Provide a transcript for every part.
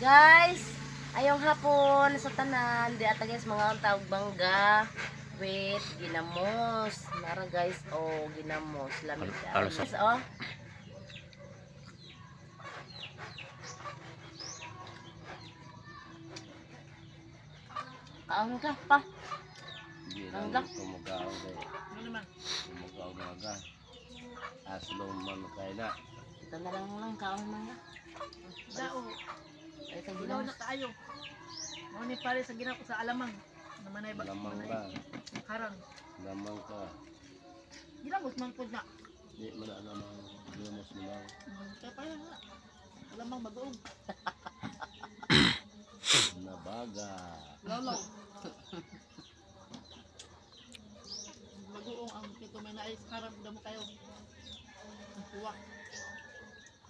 Guys, ayong hapon sa tanan, di ata guys mga taog bangga. Wait, ginamos. Nara guys, oh, ginamos. Lamig guys, oh. Kaon ka pa. Hindi Ang lang dak. kumagaw kay. Ano naman? Kumagaw mga. Aslo man kay na. Ito na lang kaon mga. Dao, Ay, sa ilaw ginamos. na tayo. Mao ni pare sa ginako sa alamang. Namanay ba? Lamang Manay. ka. Karang. Lamang ka. Ginamos man pud na. Di man na lamang. Lumos mo lang. Kaya pa yan na. Alamang bagoong. Nabaga. Lolaw. Bagoong ang kito may naay sa karang damo kayo. Ang puwak.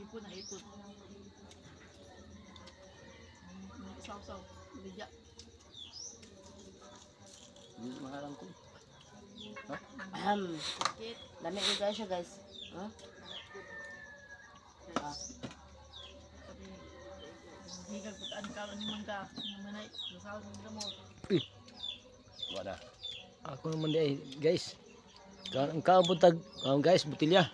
Ipo na ipon. Saw-saw. Lidya. Hindi maharang ko. Ha? Kit. Lamig yung guys siya guys. Huh? Sabi, higag putaan ka ni mangga. Namanay. Nasaw ng damo. Wala. Ako naman di guys. Ang kaabutag guys, butilya.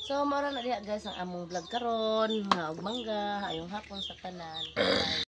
So, mara na diha guys ang among vlog karon, mga ugmangga, ayong hapon sa tanan. Bye.